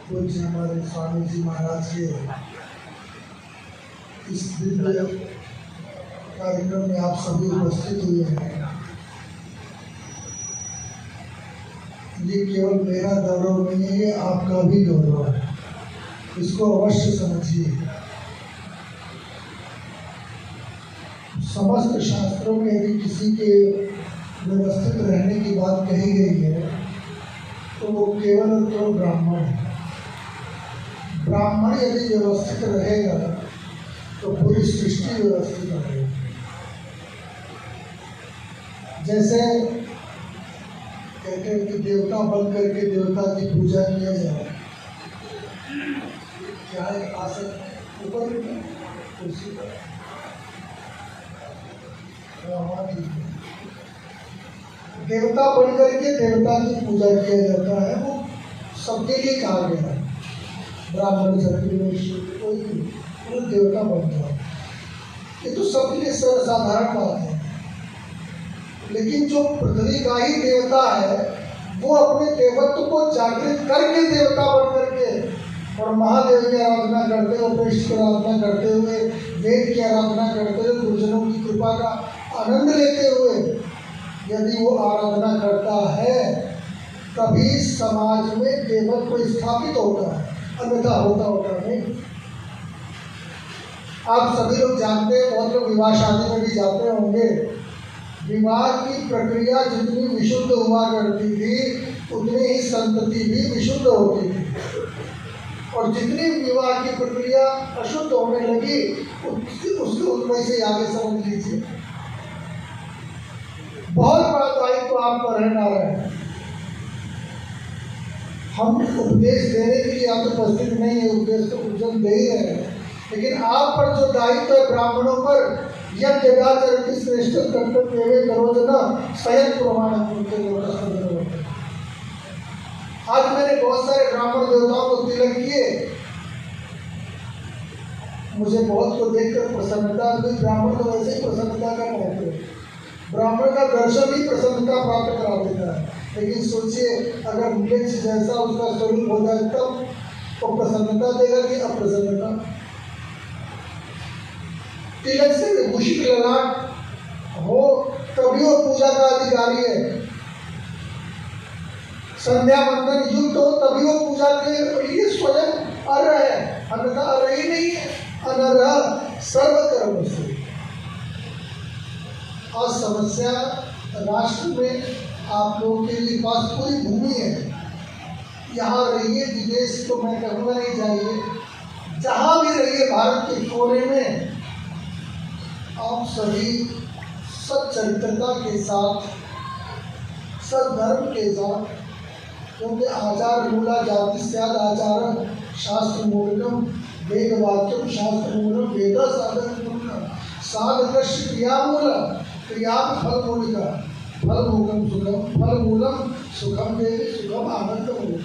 पूज्य हमारे स्वामी जी महाराज के इस दिव्य कार्यक्रम में आप सभी उपस्थित हुए हैं। ये केवल मेरा गौरव नहीं है, ये आपका भी गौरव है, इसको अवश्य समझिए। समस्त शास्त्रों में यदि किसी के व्यवस्थित रहने की बात कही गई है तो वो केवल और केवल ब्राह्मण है। ब्राह्मण यदि व्यवस्थित रहेगा तो पूरी सृष्टि व्यवस्थित रहेगी। जैसे कहते हैं कि देवता बन करके देवता की पूजा किया जाए, क्या है आसन ऊपर कुर्सी पर देवता बन करके देवता की पूजा किया जाता है। वो सबके लिए कहा गया है, ब्राह्मण क्षत्रिय वैश्य कोई भी वो देवता बन जाए, ये तो सबके लिए सर्वसाधारण बात है। लेकिन जो पृथ्वी का ही देवता है वो अपने देवत्व को जागृत करके देवता बन करके और महादेव की आराधना करते हुए, पृष्ठ की आराधना करते हुए, वेद की आराधना करते हुए, गुरुजनों की कृपा का आनंद लेते हुए यदि वो आराधना करता है तभी समाज में देवत्व स्थापित होता है, अन्यथा होता नहीं। आप सभी लोग जानते हैं, बहुत लोग विवाह शादी में भी जाते होंगे। विवाह की प्रक्रिया जितनी विशुद्ध हुआ करती थी उतनी ही संतति भी विशुद्ध होती थी, और जितनी विवाह की प्रक्रिया अशुद्ध होने लगी उसके उनमें से आगे समझ लीजिए बहुत बड़ा दायित्व आप पर है नारायण। हम उपदेश देने के लिए आप उपस्थित नहीं है, उपदेश तो पूजन दे ही रहे हैं, लेकिन आप पर जो दायित्व है ब्राह्मणों पर, यज्ञाचरण श्रेष्ठ कर्तव्य करो जना स्वयं प्रमाण। आज मैंने बहुत सारे ब्राह्मण देवताओं को तिलक किए, मुझे बहुत को देखकर प्रसन्नता हुई। ब्राह्मण तो वैसे ही प्रसन्नता का महत्व है, ब्राह्मण का दर्शन ही प्रसन्नता प्राप्त करा देता है। लेकिन सोचिए अगर मृक्ष जैसा उसका स्वरूप हो जाए तब तो प्रसन्नता देगा कि अप्रसन्नता। तिलक से विभूषित ललाट हो तभी वो पूजा का अधिकारी है, संध्या बंधन युक्त हो तभी वो पूजा के लिए स्वयं अर्ह है, अन्यथा अर्ह ही नहीं है। अनर्ह सर्वकर्म से। और समस्या राष्ट्र में आप लोगों के लिए पास पूरी भूमि है, यहाँ रहिए, विदेश तो मैं कहूँगा नहीं जाइए, जहाँ भी रहिए भारत के कोने में आप सभी सच्चरित्रता के साथ, सद्धर्म के साथ, क्योंकि आचार मूला जाति स्याद आचार शास्त्र मूलकम वेद वाक्यम शास्त्र मूलम वेद साधन मूलकम साधकश्च क्रिया मूलम क्रिया फल मूलिका फल मूलम सुखम फल मूलम सुखम देवी सुखम आनंद मूलम।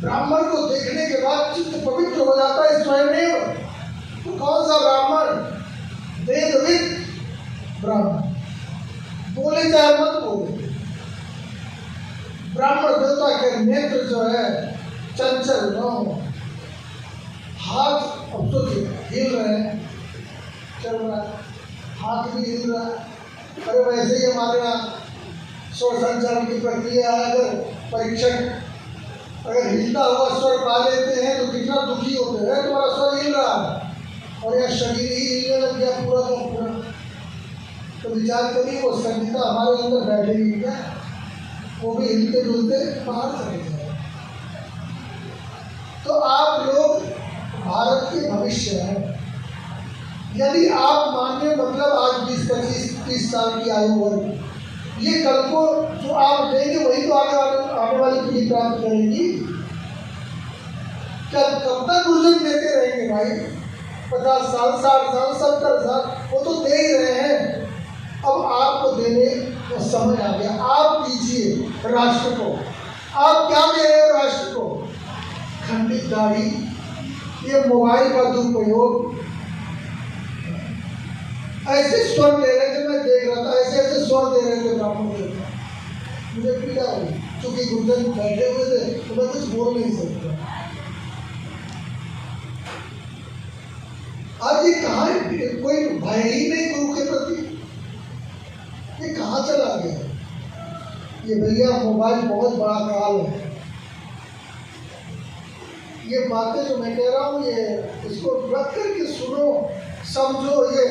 ब्राह्मण को देखने के बाद चित्त पवित्र हो जाता है स्वयं। तो कौन सा ब्राह्मण? वेदविद ब्राह्मण, बोले चाहे मत बोले। ब्राह्मण देवता के नेत्र जो है चंचल न हो, हाथ अब तो हिल रहे हैं, चल रहा है, हाथ भी हिल रहा है। अरे वैसे ही हमारे यहाँ स्वर संचालन की प्रक्रिया है, अगर परीक्षक अगर हिलता हुआ स्वर पा लेते हैं तो कितना दुखी होते हैं, तुम्हारा स्वर हिल रहा है और यह शरीर ही हिलने लग गया पूरा का पूरा, तो विचार करिए वो संहिता हमारे अंदर बैठेगी क्या? वो भी हिलते डुलते बाहर चले जाए। तो आप लोग भारत के भविष्य हैं। यदि आप मानिए मतलब आज 20-25-30 साल की आयु वर्ग, ये कल को जो आप देंगे वही तो आने वाली पीढ़ी प्राप्त करेगी। क्या कब तक गुरुजन देते रहेंगे भाई? 50 साल 60 साल 70 साल वो तो दे ही रहे हैं। अब आपको देने का समय आ गया, आप दीजिए राष्ट्र को। आप क्या दे रहे हो राष्ट्र को? खंडित दाढ़ी, ये मोबाइल का दुरुपयोग, ऐसे स्वर दे रहे थे, मैं देख रहा था ऐसे ऐसे स्वर दे रहे थे ब्राह्मण देवता, मुझे पीड़ा हुई। चूंकि गुरुजन बैठे हुए थे तो मैं कुछ बोल नहीं सकता। आज ये कहाँ कोई भय ही नहीं गुरु के प्रति, ये कहाँ चला गया? ये भैया मोबाइल बहुत बड़ा काल है। ये बातें जो मैं कह रहा हूँ ये इसको रख करके सुनो, समझो। ये